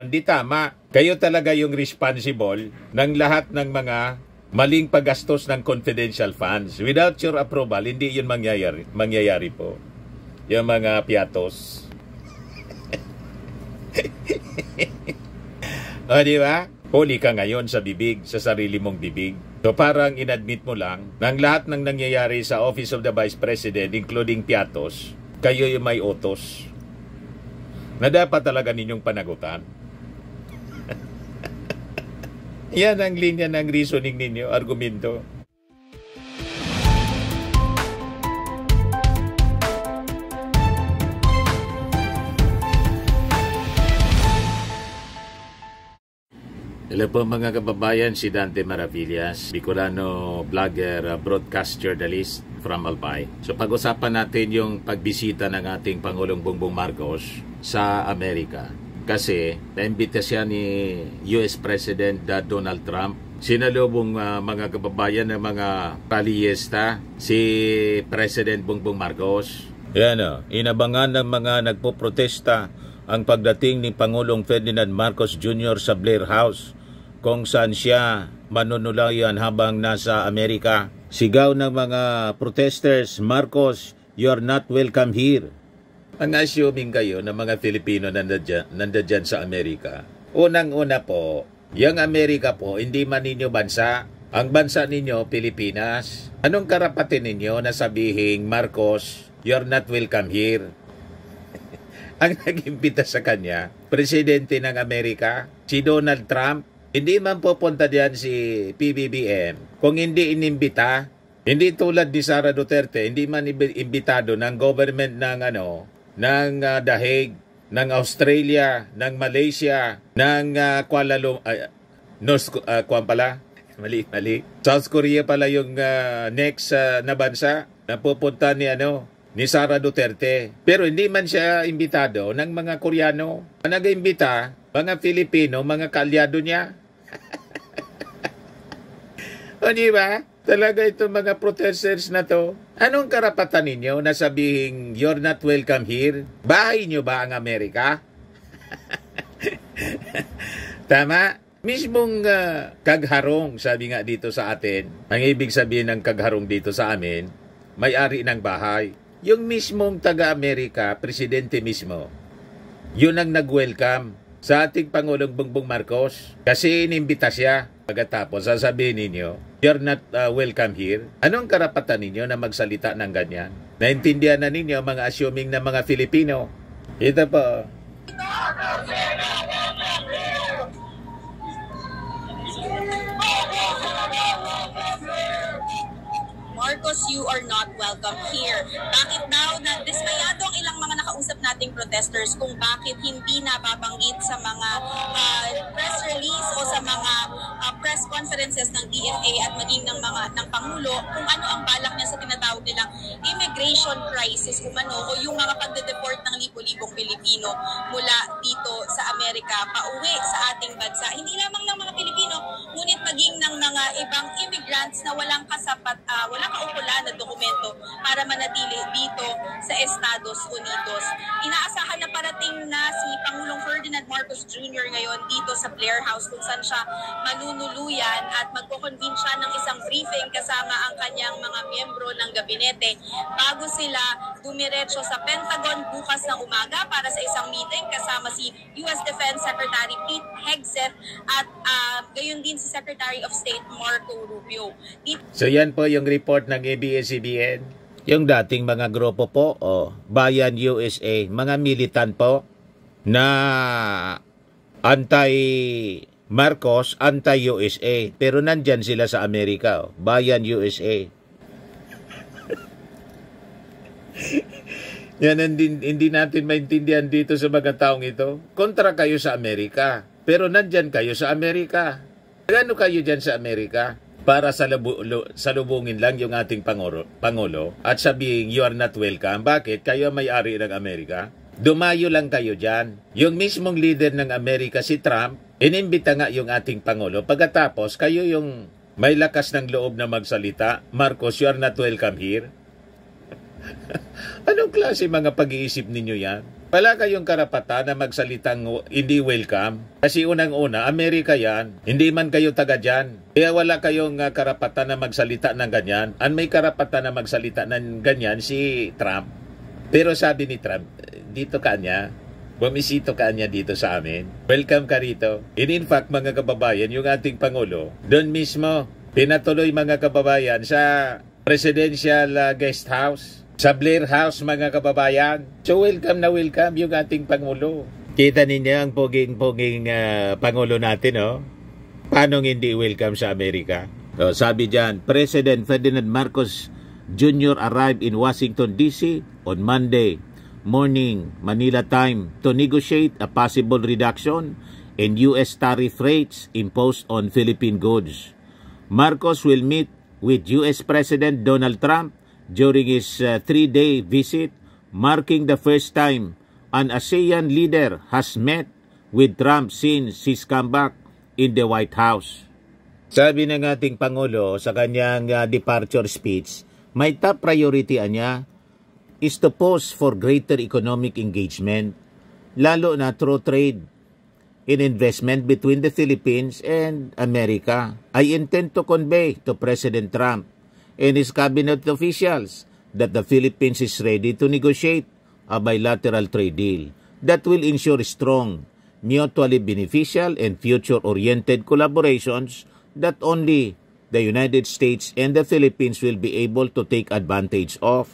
Hindi tama. Kayo talaga yung responsible ng lahat ng mga maling paggastos ng confidential funds. Without your approval, hindi yun mangyayari po. Yung mga piatos. O, di ba? Huli ka ngayon sa bibig, sa sarili mong bibig. So parang inadmit mo lang ng lahat ng nangyayari sa Office of the Vice President, including piatos, kayo yung may utos na dapat talaga ninyong panagutan. Yan ang linya ng reasoning ninyo, argumento. Hello po mga kababayan, si Dante Maravillas, Bicolano vlogger, broadcast journalist from Albay. So pag-usapan natin yung pagbisita ng ating Pangulong Bongbong Marcos sa Amerika. Kasi naimbita siya ni US President Donald Trump. Sinalubong mga kababayan ng mga paliyesta si President Bongbong Marcos. Yan o, inabangan ng mga nagpoprotesta ang pagdating ni Pangulong Ferdinand Marcos Jr. sa Blair House, kung saan siya manunulayan habang nasa Amerika. Sigaw ng mga protesters, "Marcos, you're not welcome here." Ang assuming kayo na mga Filipino nandyan sa Amerika. Unang-una po, yung Amerika po, hindi man ninyo bansa. Ang bansa ninyo, Pilipinas. Anong karapatan ninyo na sabihing, "Marcos, you're not welcome here"? Ang nag-imbita sa kanya, presidente ng Amerika, si Donald Trump. Hindi man pupunta diyan si PBBM kung hindi inimbita. Hindi tulad ni Sara Duterte, hindi man imbitado ng government ng The Hague, ng Australia, ng Malaysia, ng Kuala Lumpur, South Korea pala yung next na bansa na pupunta ni Sara Duterte. Pero hindi man siya imbitado ng mga Koreano. Ang nag-imbita, mga Filipino, mga kalyado niya. O di ba? Talaga itong mga protesters na to. Anong karapatan ninyo na sabihing you're not welcome here? Bahay nyo ba ang Amerika? Tama? Mismong kagharong, sabi nga dito sa atin, ang ibig sabihin ng kagharong dito sa amin, may-ari ng bahay. Yung mismong taga-Amerika, presidente mismo, yun ang nag-welcome sa ating Pangulong Bongbong Marcos kasi inimbita siya. Pagkatapos, sasabihin ninyo, you're not welcome here. Anong karapatan ninyo na magsalita ng ganyan? Naintindihan na ninyo mga assuming na mga Filipino. Ito po. Marcos, you are not welcome here. Bakit daw na dismayado ang ilang mga nakausap nating protesters kung bakit hindi nababanggit sa mga press release o sa mga press conferences ng DFA at maging ng Pangulo kung ano ang balak niya sa tinatawag nilang immigration crisis umano o yung mga pagde-deport ng libo-libong Pilipino mula dito sa Amerika pauwi sa ating bansa. Hindi lamang ng mga Pilipino, ngunit maging ng mga ibang immigrants na walang walang kaukulan na dokumento para manatili dito sa Estados Unidos. Inaasahan na parating na si Pangulong Ferdinand Marcos Jr. ngayon dito sa Blair House kung saan siya manunuluyan at magko-convene siya ng isang briefing kasama ang kanyang mga miyembro ng gabinete bago sila dumiretso sa Pentagon bukas ng umaga para sa isang meeting kasama si US Defense Secretary Pete Hegseth at gayon din si Secretary of State Marco Rubio. So yan po yung report ng ABS-CBN. Yung dating mga grupo po, Bayan USA, mga militant po na anti-Marcos, anti-USA. Pero nandyan sila sa Amerika, Bayan USA. Yan hindi natin maintindihan dito sa mga taong ito. Kontra kayo sa Amerika, pero nandyan kayo sa Amerika. Ano kayo dyan sa Amerika? Para salubungin lang yung ating Pangulo at sabihin you are not welcome. Bakit? Kayo may-ari ng Amerika. Dumayo lang kayo dyan. Yung mismong leader ng Amerika, si Trump, inimbita nga yung ating Pangulo. Pagkatapos, kayo yung may lakas ng loob na magsalita, Marcos, you are not welcome here. Anong klase mga pag-iisip ninyo yan? Wala kayong karapatan na magsalitang hindi welcome. Kasi unang-una, Amerika yan. Hindi man kayo taga dyan. Kaya wala kayong karapatan na magsalita ng ganyan. Ang may karapatan na magsalita ng ganyan si Trump. Pero sabi ni Trump, dito ka niya. Bumisito ka niya dito sa amin. Welcome ka rito. And in fact, mga kababayan, yung ating Pangulo, doon mismo, pinatuloy mga kababayan sa Presidential Guest House. Sa Blair House, mga kababayan. So welcome na welcome yung ating Pangulo. Kita ninyo ang poging-poging Pangulo natin, oh. Paano hindi welcome sa Amerika? So, sabi dyan, President Ferdinand Marcos Jr. arrived in Washington, D.C. on Monday morning, Manila time, to negotiate a possible reduction in U.S. tariff rates imposed on Philippine goods. Marcos will meet with U.S. President Donald Trump during his 3-day visit, marking the first time an ASEAN leader has met with Trump since his comeback in the White House. Sabi ng ating Pangulo sa kanyang departure speech, may top priority niya is to push for greater economic engagement, lalo na through trade in investment between the Philippines and America. I intend to convey to President Trump and his cabinet officials that the Philippines is ready to negotiate a bilateral trade deal that will ensure strong, mutually beneficial, and future-oriented collaborations that only the United States and the Philippines will be able to take advantage of.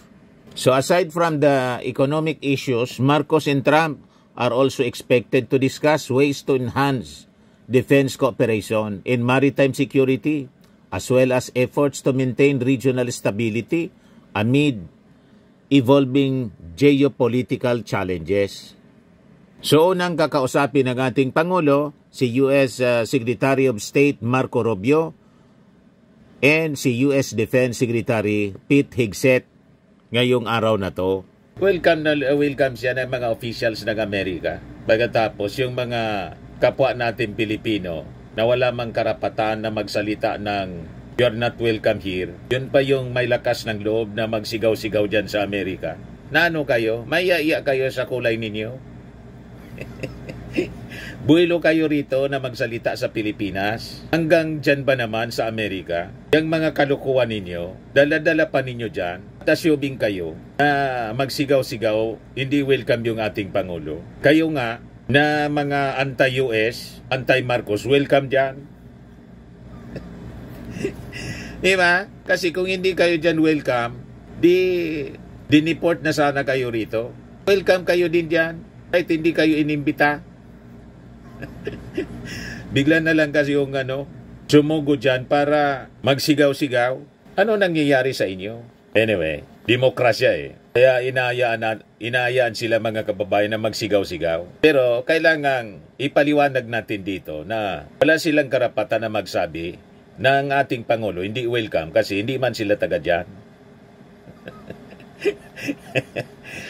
So aside from the economic issues, Marcos and Trump are also expected to discuss ways to enhance defense cooperation in maritime security, as well as efforts to maintain regional stability amid evolving geopolitical challenges. So unang kakausapin ng ating Pangulo, si U.S. Secretary of State Marco Rubio and si U.S. Defense Secretary Pete Hegseth ngayong araw na to. Welcome siya ng mga officials ng Amerika. Pagkatapos yung mga kapwa natin Pilipino na wala mang karapatan na magsalita ng "You're not welcome here." Yun pa yung may lakas ng loob na magsigaw-sigaw dyan sa Amerika. Na ano kayo? Maya-iya kayo sa kulay ninyo? Buwelo kayo rito na magsalita sa Pilipinas? Hanggang dyan ba naman sa Amerika? Yung mga kalukuhan ninyo, dala-dala pa ninyo dyan, tasyubing kayo na magsigaw-sigaw, hindi welcome yung ating Pangulo. Kayo nga, na mga anti-US, anti-Marcos, welcome dyan. Diba? Kasi kung hindi kayo dyan welcome, diniport na sana kayo rito. Welcome kayo din dyan. Kahit hindi kayo inimbita. Bigla na lang kasi yung sumugo dyan para magsigaw-sigaw. Ano nangyayari sa inyo? Anyway, demokrasya eh. Kaya inayaan sila mga kababayan na magsigaw-sigaw. Pero kailangang ipaliwanag natin dito na wala silang karapatan na magsabi ng ating Pangulo hindi welcome kasi hindi man sila taga dyan.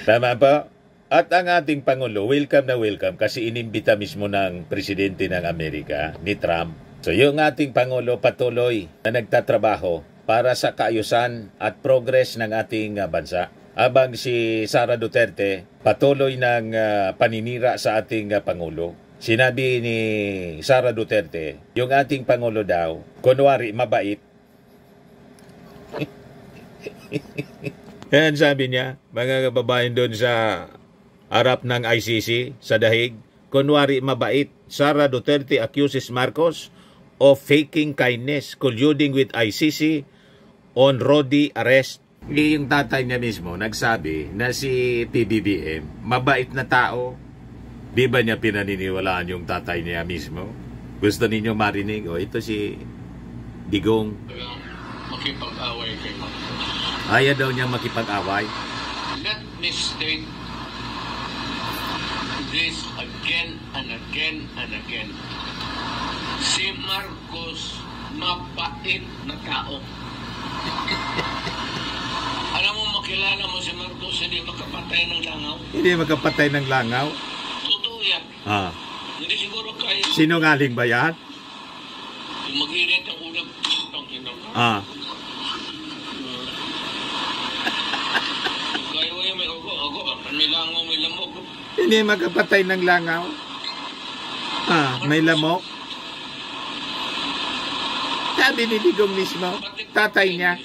Tama ba? At ang ating Pangulo, welcome na welcome kasi inimbita mismo ng Presidente ng Amerika, ni Trump. So yung ating Pangulo patuloy na nagtatrabaho para sa kaayusan at progress ng ating bansa. Habang si Sara Duterte patuloy ng paninira sa ating Pangulo. Sinabi ni Sara Duterte, yung ating Pangulo daw, kunwari mabait. Yan sabi niya, mga kababayan doon sa harap ng ICC sa Dahig, kunwari mabait. Sara Duterte accuses Marcos of faking kindness, colluding with ICC on Rodi arrest. Yung tatay niya mismo nagsabi na si PBBM, mabait na tao. Di ba niya pinaniniwalaan yung tatay niya mismo? Gusto ninyo marinig? O ito si Digong. Makipag-away kay Marcos. Ayaw daw niya makipag-away. Let me state this again and again and again. Si Marcos, mapait na tao. Alam mo, makilala mo si Marcos, hindi makapatay ng langaw. Hindi makapatay ng langaw? Totoo yan. Hindi siguro kaya. Sinungaling ba yan? Yung mag-irit ang ulag. Kaya mo yung may ugo, may langaw, may lamog. Hindi makapatay ng langaw. May lamok. Sabi ni Digong mismo, tatay niya.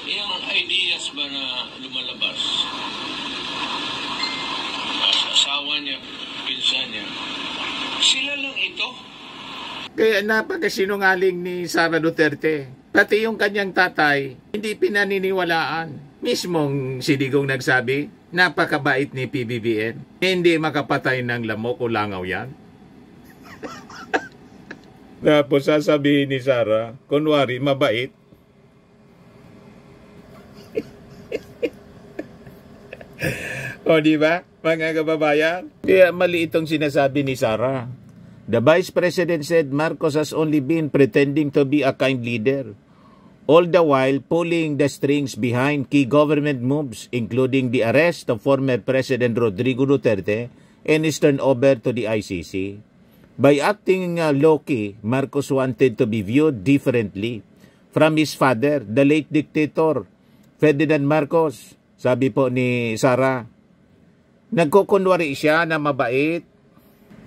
Yung ideas ba na lumalabas? Asawa niya, pinsan niya. Sila lang ito. Kaya napakasinungaling ni Sara Duterte. Pati yung kanyang tatay, hindi pinaniniwalaan. Mismong si Digong nagsabi, napakabait ni PBBM. Hindi makapatay ng lamok o langaw yan. Tapos sasabihin ni Sara, kunwari mabait. O di ba, mga kababayan? Kaya mali itong sinasabi ni Sara. The Vice President said Marcos has only been pretending to be a kind leader, all the while pulling the strings behind key government moves, including the arrest of former President Rodrigo Duterte and his turnover to the ICC. By acting low-key, Marcos wanted to be viewed differently from his father, the late dictator, Ferdinand Marcos. Sabi po ni Sara, nagkukunwari siya na mabait.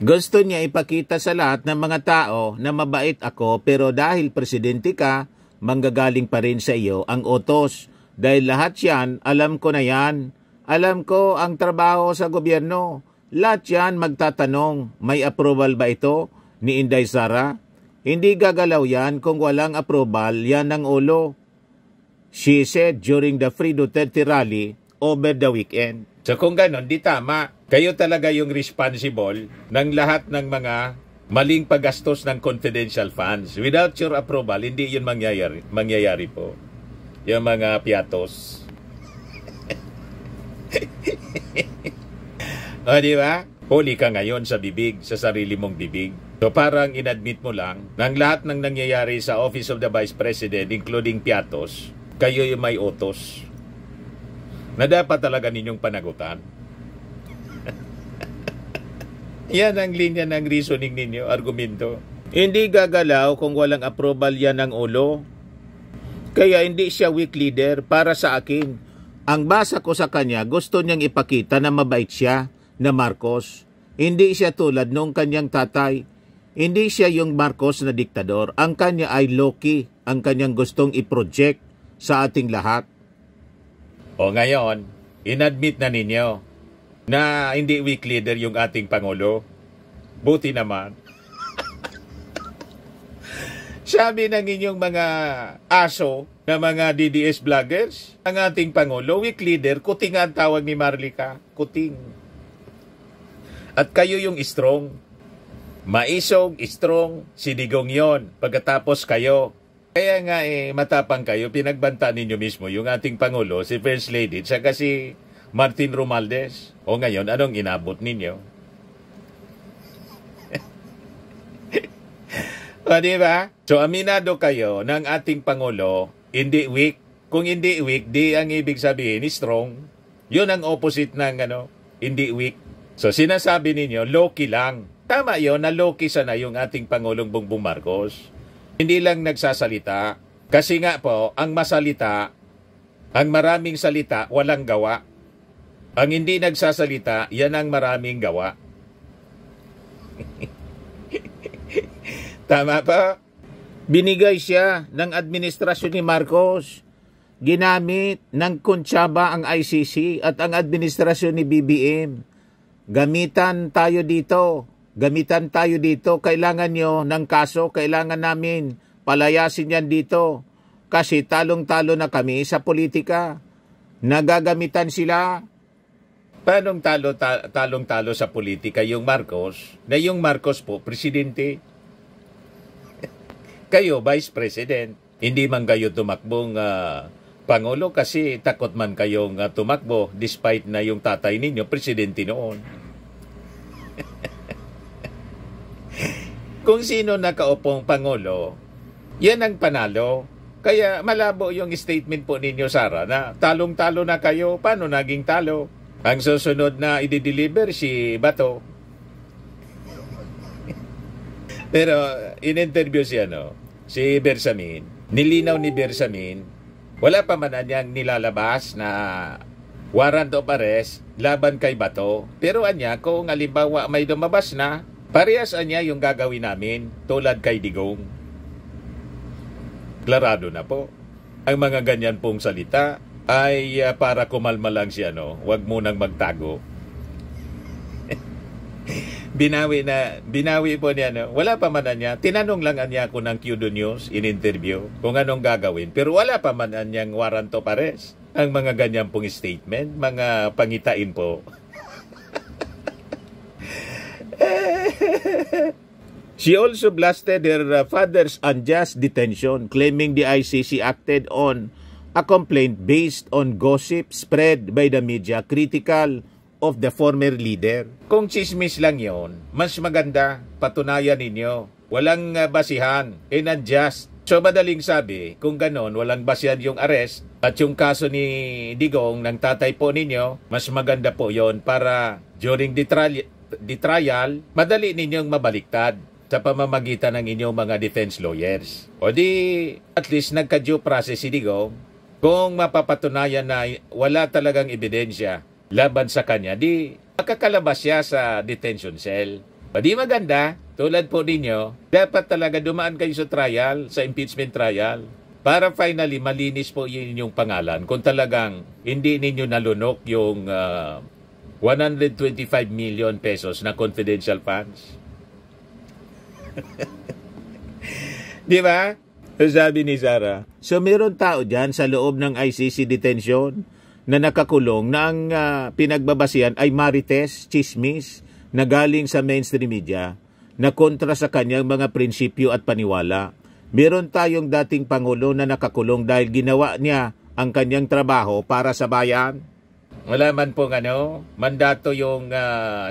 Gusto niya ipakita sa lahat ng mga tao na mabait ako, pero dahil presidente ka, manggagaling pa rin sa iyo ang utos. Dahil lahat yan, alam ko na yan. Alam ko ang trabaho sa gobyerno. Lahat yan magtatanong, may approval ba ito ni Inday Sara? Hindi gagalaw yan kung walang approval, yan ang ulo. She said during the Free Duterte rally over the weekend. So kung ganon, di tama. Kayo talaga yung responsible ng lahat ng mga maling paggastos ng confidential funds. Without your approval, hindi yun mangyayari po. Yung mga piatos. O, di ba? Huli ka ngayon sa bibig, sa sarili mong bibig. So parang inadmit mo lang ng lahat ng nangyayari sa Office of the Vice President, including piatos, kayo yung may utos na dapat talaga ninyong panagutan. Yan ang linya ng reasoning ninyo, argumento. Hindi gagalaw kung walang approval yan ng ulo. Kaya hindi siya weak leader para sa akin. Ang basa ko sa kanya, gusto niyang ipakita na mabait siya na Marcos. Hindi siya tulad nung kanyang tatay. Hindi siya yung Marcos na diktador. Ang kanya ay low-key. Ang kanyang gustong i-project sa ating lahat. O ngayon, inadmit na ninyo na hindi weak leader yung ating Pangulo. Buti naman. Sabi ng inyong mga aso na mga DDS vloggers, ang ating Pangulo, weak leader, kuting ang tawag ni Marlica. Kuting. At kayo yung strong. Maisog, strong, si Digong yon. Pagkatapos kayo. Kaya nga matapang kayo, pinagbantaan ninyo mismo yung ating Pangulo, si First Lady, saka si Martin Romualdez. O ngayon, anong inabot ninyo? O diba? So aminado kayo ng ating Pangulo, hindi weak. Kung hindi weak, di ang ibig sabihin ni strong. Yun ang opposite ng hindi weak. So sinasabi ninyo, low-key lang. Tama yon na low-key sana yung ating Pangulong Bongbong Marcos. Hindi lang nagsasalita. Kasi nga po, ang masalita, ang maraming salita, walang gawa. Ang hindi nagsasalita, yan ang maraming gawa. Tama pa? Binigay siya ng administrasyon ni Marcos. Ginamit ng Kontsaba ang ICC at ang administrasyon ni BBM. Gamitan tayo dito. Gamitan tayo dito. Kailangan nyo ng kaso. Kailangan namin palayasin yan dito. Kasi talong-talo na kami sa politika. Nagagamitan sila. Paanong talong-talo sa politika yung Marcos? Na yung Marcos po, presidente. Kayo, Vice President. Hindi man kayo tumakbong Pangulo kasi takot man kayong tumakbo despite na yung tatay ninyo, presidente noon. Kung sino nakaupong Pangulo, yan ang panalo. Kaya malabo yung statement po ninyo, Sara, na talong-talo na kayo. Paano naging talo? Ang susunod na i-deliver si Bato. Pero in-interview si Bersamin. Nilinaw ni Bersamin, wala pa man niyang nilalabas na warrant of arrest laban kay Bato. Pero anya, kung halimbawa may lumabas na, parehas anya yung gagawin namin, tulad kay Digong. Klarado na po. Ang mga ganyan pong salita ay para kumalma lang siya, no? Huwag munang magtago. Binawi po niya, no? Wala pa man niya. Tinanong lang niya ako ng QD News in interview kung anong gagawin. Pero wala pa man niyang warrant of arrest. Ang mga ganyan pong statement, mga pangitain po. She also blasted her father's unjust detention, claiming the ICC acted on a complaint based on gossip spread by the media critical of the former leader. Kung chismis lang yon, mas maganda, patunayan ninyo. Walang basihan, unjust. So madaling sabi, kung ganon, walang basihan yung arrest at yung kaso ni Digong ng tatay po ninyo, mas maganda po yon para during the trial, madali ninyong mabaliktad sa pamamagitan ng inyong mga defense lawyers. O di, at least nagka-due process si Digong. Kung mapapatunayan na wala talagang ebidensya laban sa kanya, di makakalabas siya sa detention cell. O di maganda, tulad po ninyo, dapat talaga dumaan kayo sa trial, sa impeachment trial, para finally malinis po yun inyong pangalan kung talagang hindi ninyo nalunok yung 125 million pesos na confidential funds. Di ba? Sabi ni Sarah. So meron tao dyan sa loob ng ICC detention na nakakulong na ang pinagbabasihan ay marites, chismis na galing sa mainstream media na kontra sa kanyang mga prinsipyo at paniwala. Meron tayong dating Pangulo na nakakulong dahil ginawa niya ang kanyang trabaho para sa bayan. Wala man pong mandato yung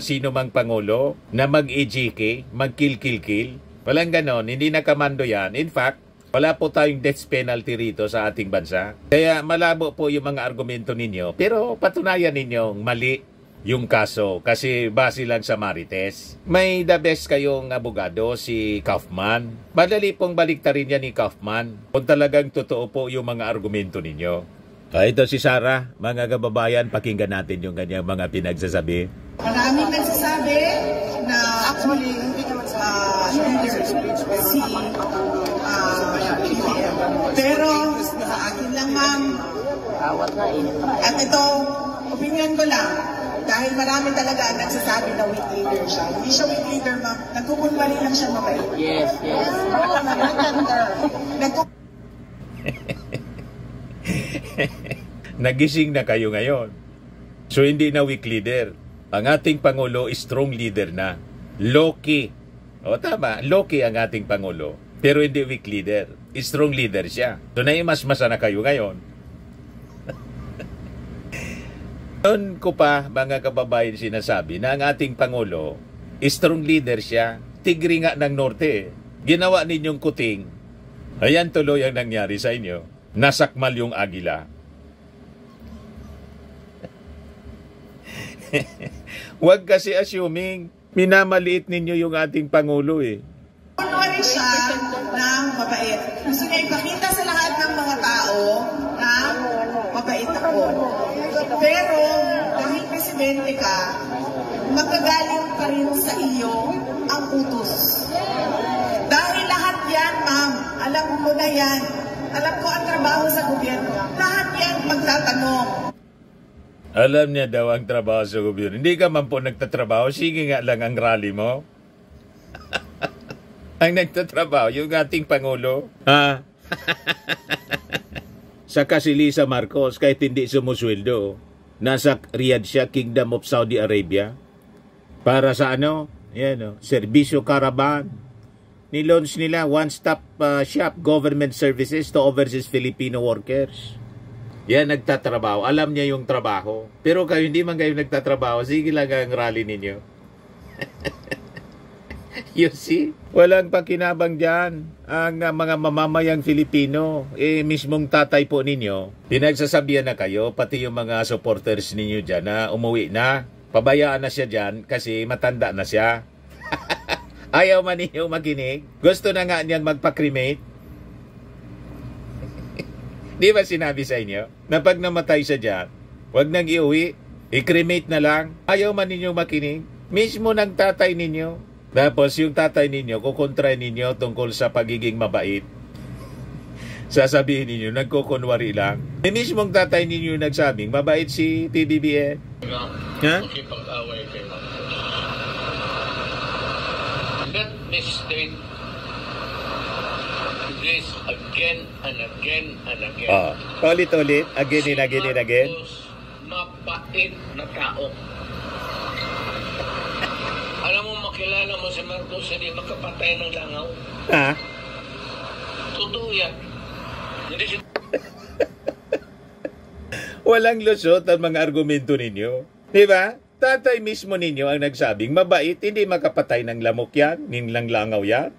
sino mang Pangulo na mag-EJK, mag-kill-kill-kill. Walang ganon, hindi nakamando yan. In fact, wala po tayong death penalty rito sa ating bansa. Kaya malabo po yung mga argumento ninyo. Pero patunayan ninyong mali yung kaso kasi base lang sa marites. May the best kayong abogado, si Kaufman. Madali pong baliktarin yan ni Kaufman kung talagang totoo po yung mga argumento ninyo. Ito si Sarah, mga kababayan, pakinggan natin yung kanyang mga pinagsasabi. Maraming nagsasabi na actually si pero sa akin lang, ma'am. At ito, opinion ko lang. Dahil marami talaga nagsasabi na weak leader siya. Hindi siya weak leader, ma'am. Nagkukunwari lang siya mabait. Yes. Nagising na kayo ngayon. So hindi na weak leader. Ang ating Pangulo is strong leader na. Low-key. O tama, low-key ang ating Pangulo. Pero hindi weak leader. Strong leader siya. So naimas-masa na kayo ngayon. Noon ko pa, mga kababayan, sinasabi na ang ating Pangulo, strong leader siya. Tigri nga ng Norte. Ginawa ninyong kuting. Ayan tuloy ang nangyari sa inyo. Nasakmal yung agila. Huwag kasi assuming minamaliit ninyo yung ating Pangulo eh. Kunwari siya ng mabait. Gusto niya ipakita sa lahat ng mga tao na mabait ako. Pero dahil presidente ka, magagaling pa rin sa iyo ang utos. Dahil lahat yan, ma'am, alam mo na yan. Alam ko ang trabaho sa gobyerno. Lahat yan magtatanong. Alam niya daw ang trabaho sa gobyerno. Hindi ka man po nagtatrabaho. Sige nga lang ang rally mo. Ang nagtatrabaho, yung ating Pangulo. Ha? Saka si Lisa Marcos, kahit hindi sumusweldo, nasa Riyadh siya, Kingdom of Saudi Arabia. Para sa Yan, Serbisyo Caravan. Nilaunch nila one-stop shop government services to overseas Filipino workers. Yan, nagtatrabaho. Alam niya yung trabaho. Pero kayo, hindi man kayo nagtatrabaho, sige lang ang rally ninyo. You see? Walang pakinabang dyan. Ang mga mamamayang Filipino, mismong tatay po ninyo, pinagsasabihan na kayo, pati yung mga supporters ninyo dyan na umuwi na. Pabayaan na siya dyan kasi matanda na siya. Ayaw man ninyo makinig. Gusto na nga niyan magpa-cremate. Di ba sinabi sa inyo na pag namatay siya dyan, huwag nang iuwi. I-cremate na lang. Ayaw man ninyo makinig. Mismo ng tatay ninyo. Tapos yung tatay ninyo, kukontra ninyo tungkol sa pagiging mabait. Sasabihin ninyo, nagkukunwari lang. Mismong tatay ninyo nagsabing, mabait si PBBM. Ha? Makipag-away kay Marcos. Let me state this again and again and again. Ulit-ulit, again and again and again. Marcos, mapait na tao. Alam mo, makilala mo si Marcos, hindi makapatay ng langaw. Ha? Totoo yan. Hindi si... Walang lusot ang mga argumento ninyo. Di ba? Tatay mismo ninyo ang nagsabing, mabait, hindi makapatay ng lamok yan, nilang langaw yan.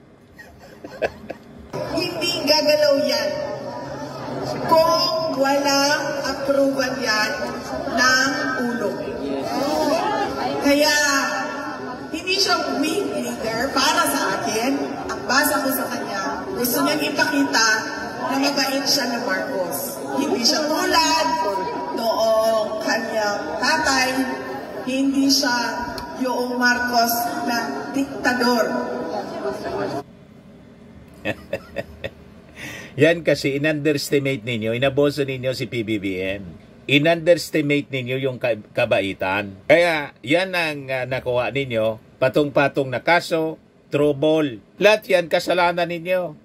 Hindi gagalaw yan kung walang approval yan ng ulo. Kaya, hindi siya weak leader para sa akin. Ang basa ko sa kanya, gusto niyang ipakita na mabait siya ni Marcos. Hindi siya tulad noong kanyang tatay, hindi siya yung Marcos na diktador. Yan kasi in-underestimate ninyo, inaboso ninyo si PBBM. In-underestimate ninyo yung kabaitan. Kaya yan ang nakuha ninyo, patong-patong na kaso, trouble. Lahat yan kasalanan ninyo.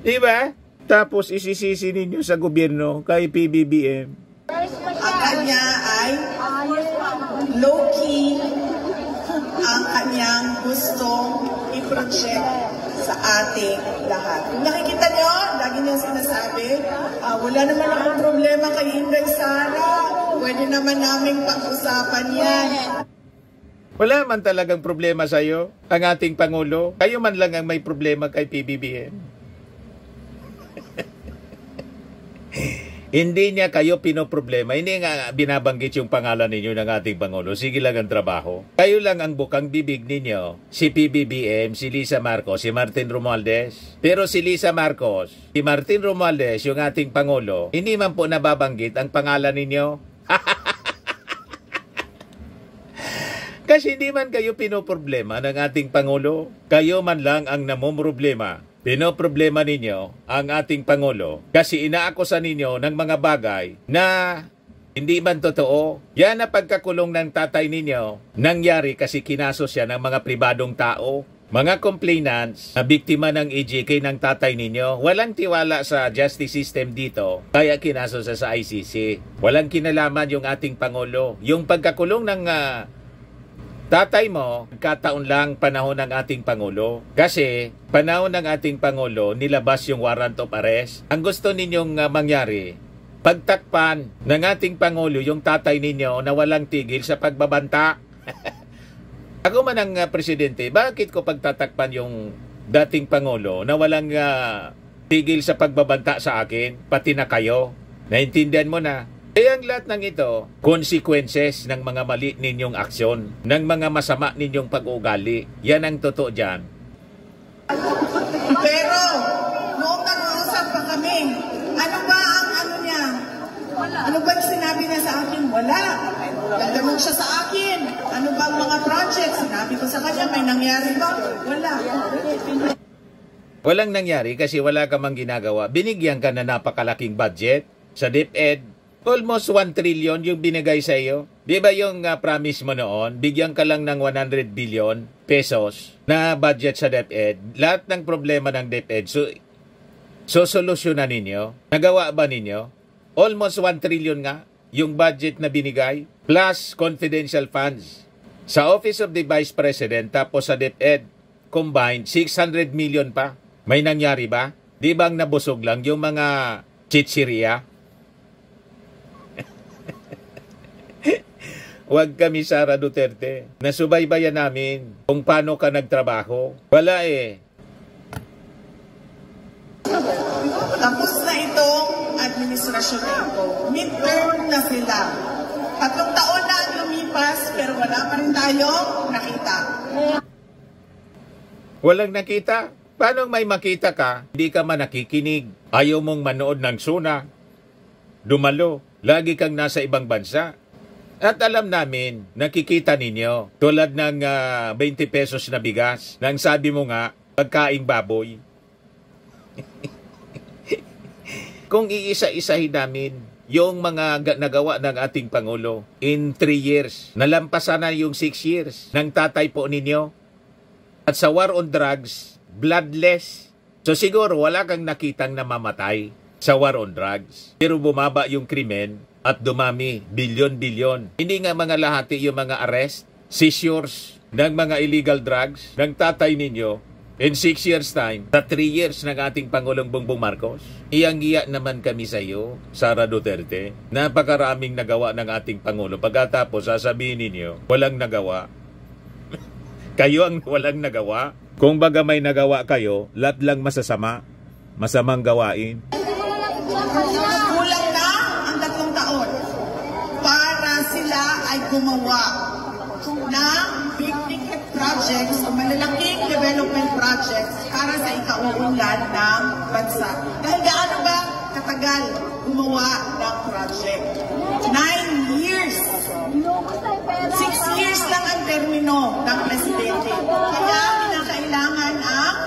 Diba? Tapos isisisi ninyo sa gobyerno kay PBBM. Ang kanya ay low-key ang kanyang gustong i-project sa ating lahat. Kung nakikita nyo, lagi niyo sinasabi, wala naman akong problema kay Inday Sara. Pwede naman naming pag-usapan yan. Wala man talagang problema sa iyo, ang ating Pangulo. Kayo man lang ang may problema kay PBBM. Hindi niya kayo pinoproblema. Hindi nga binabanggit yung pangalan ninyo ng ating Pangulo. Sige lang ang trabaho. Kayo lang ang bukang bibig ninyo. Si PBBM, si Lisa Marcos, si Martin Romualdez. Pero si Lisa Marcos, si Martin Romualdez, yung ating Pangulo, hindi man po nababanggit ang pangalan ninyo. Kasi hindi man kayo pinoproblema ng ating Pangulo. Kayo man lang ang namumroblema. Pinoproblema ninyo ang ating Pangulo kasi inaakusa ninyo ng mga bagay na hindi man totoo. Yan na pagkakulong ng tatay ninyo nangyari kasi kinaso siya ng mga pribadong tao. Mga complainants na biktima ng EJK ng tatay ninyo, walang tiwala sa justice system dito, kaya kinaso siya sa ICC. Walang kinalaman yung ating Pangulo. Yung pagkakulong ng tatay mo, kataon lang panahon ng ating Pangulo. Kasi panahon ng ating Pangulo, nilabas yung warrant of arrest. Ang gusto ninyong mangyari, pagtakpan ng ating Pangulo yung tatay ninyo na walang tigil sa pagbabanta. Ako man ang presidente, bakit ko pagtatakpan yung dating Pangulo na walang tigil sa pagbabanta sa akin, pati na kayo? Naintindihan mo na? Kaya ang lahat ng ito, consequences ng mga mali ninyong aksyon, ng mga masama ninyong pag-uugali. Yan ang totoo dyan. Pero, noong nag-uusap pa kami, ano ba ang ano niya? Ano ba yung sinabi niya sa akin? Wala. Gagamot siya sa akin. Ano ba ang mga projects? Sinabi ko sa kanya, may nangyari ba? Wala. Walang nangyari kasi wala ka mang ginagawa. Binigyan ka na napakalaking budget sa DepEd. Almost 1 trillion yung binigay sa iyo. Di ba yung promise mo noon, bigyan ka lang ng 100 billion pesos na budget sa DepEd. Lahat ng problema ng DepEd, so solusyonan ninyo. Nagawa ba ninyo? Almost 1 trillion nga yung budget na binigay, plus confidential funds. Sa Office of the Vice President, tapos sa DepEd, combined, 600 million pa. May nangyari ba? Di bang nabusog lang yung mga chichirya? Huwag kami, Sara Duterte. Nasubaybayan namin kung paano ka nagtrabaho. Wala eh. Tapos na itong administrasyon na ito. Midterm na sila. 3 taon na ang lumipas, pero wala pa rin tayong nakita. Walang nakita? Paano may makita ka? Hindi ka man nakikinig. Ayaw mong manood ng Suna. Dumalo. Lagi kang nasa ibang bansa. At alam namin, nakikita ninyo, tulad ng 20 pesos na bigas, nang sabi mo nga, pagkaing baboy. Kung iisa-isahin namin yung mga nagawa ng ating Pangulo in 3 years, nalampasan na yung 6 years ng tatay po ninyo. At sa war on drugs, bloodless. So siguro wala kang nakitang namamatay sa war on drugs. Pero bumaba yung krimen at dumami, bilyon-bilyon. Hindi nga mga lahati yung mga arrest, seizures ng mga illegal drugs ng tatay ninyo in 6 years time, sa 3 years ng ating Pangulong Bongbong Marcos. Iyang-iya naman kami sa iyo, Sara Duterte. Napakaraming nagawa ng ating Pangulo. Pagkatapos sasabihin ninyo, walang nagawa. Kayo ang walang nagawa. Kung baga may nagawa kayo, lahat lang masasama, masamang gawain. Kulang na ang 3 taon para sila ay gumawa ng big ticket projects o malalaking development projects para sa ikauunlad ng bansa. Dahil gaano ba katagal gumawa ng project? 9 years. 6 years lang ang termino ng presidente. Kaya kinakailangan ang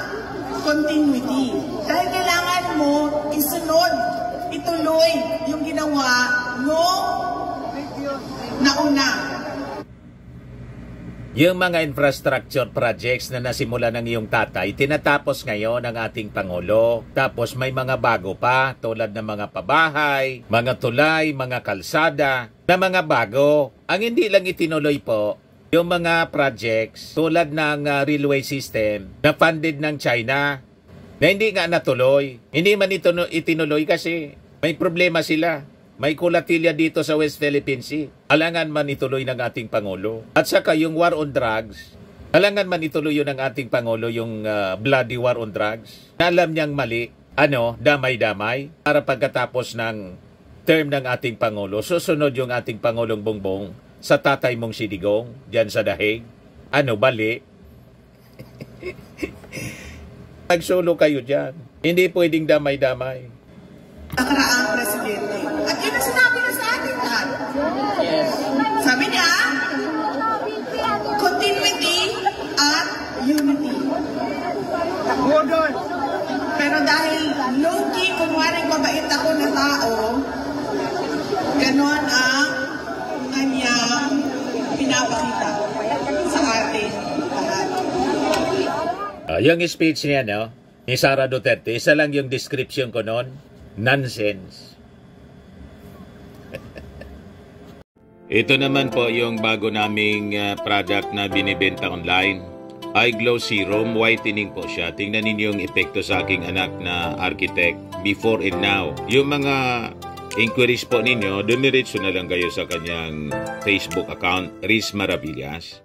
continuity. Dahil kailangan mo isunod, ituloy yung ginawa no nauna. Yung mga infrastructure projects na nasimula ng iyong tatay, tinatapos ngayon ng ating Pangulo. Tapos may mga bago pa, tulad ng mga pabahay, mga tulay, mga kalsada, na mga bago. Ang hindi lang itinuloy po, yung mga projects tulad ng railway system na funded ng China, na hindi nga natuloy. Hindi man itinuloy kasi may problema sila. May kulatilya dito sa West Philippine Sea. Alangan man ituloy ng ating Pangulo. At saka yung war on drugs, alangan man ituloy yun ng ating Pangulo, yung bloody war on drugs. Alam niyang mali, damay-damay, para pagkatapos ng term ng ating Pangulo, susunod yung ating Pangulong Bongbong sa tatay mong si Digong, dyan sa Dahig. Bali? Nagsolo kayo dyan. Hindi pwedeng damay-damay. Nakaraang presidente. At yun ang sinabi na sa atin lahat. Sabi niya, continuity at unity. Pero dahil low-key, kunwaring mabait ako na tao, ganon ang kanyang pinapakita sa atin lahat. Yung speech niya, ni Sara Duterte, isa lang yung description ko noon, nonsense. Ito naman po yung bago naming product na binibenta online. iGlow Serum, whitening po siya. Tingnan ninyo yung epekto sa aking anak na architect before and now. Yung mga inquiries po ninyo, dumiretso na lang kayo sa kanyang Facebook account, Riz Maravillas.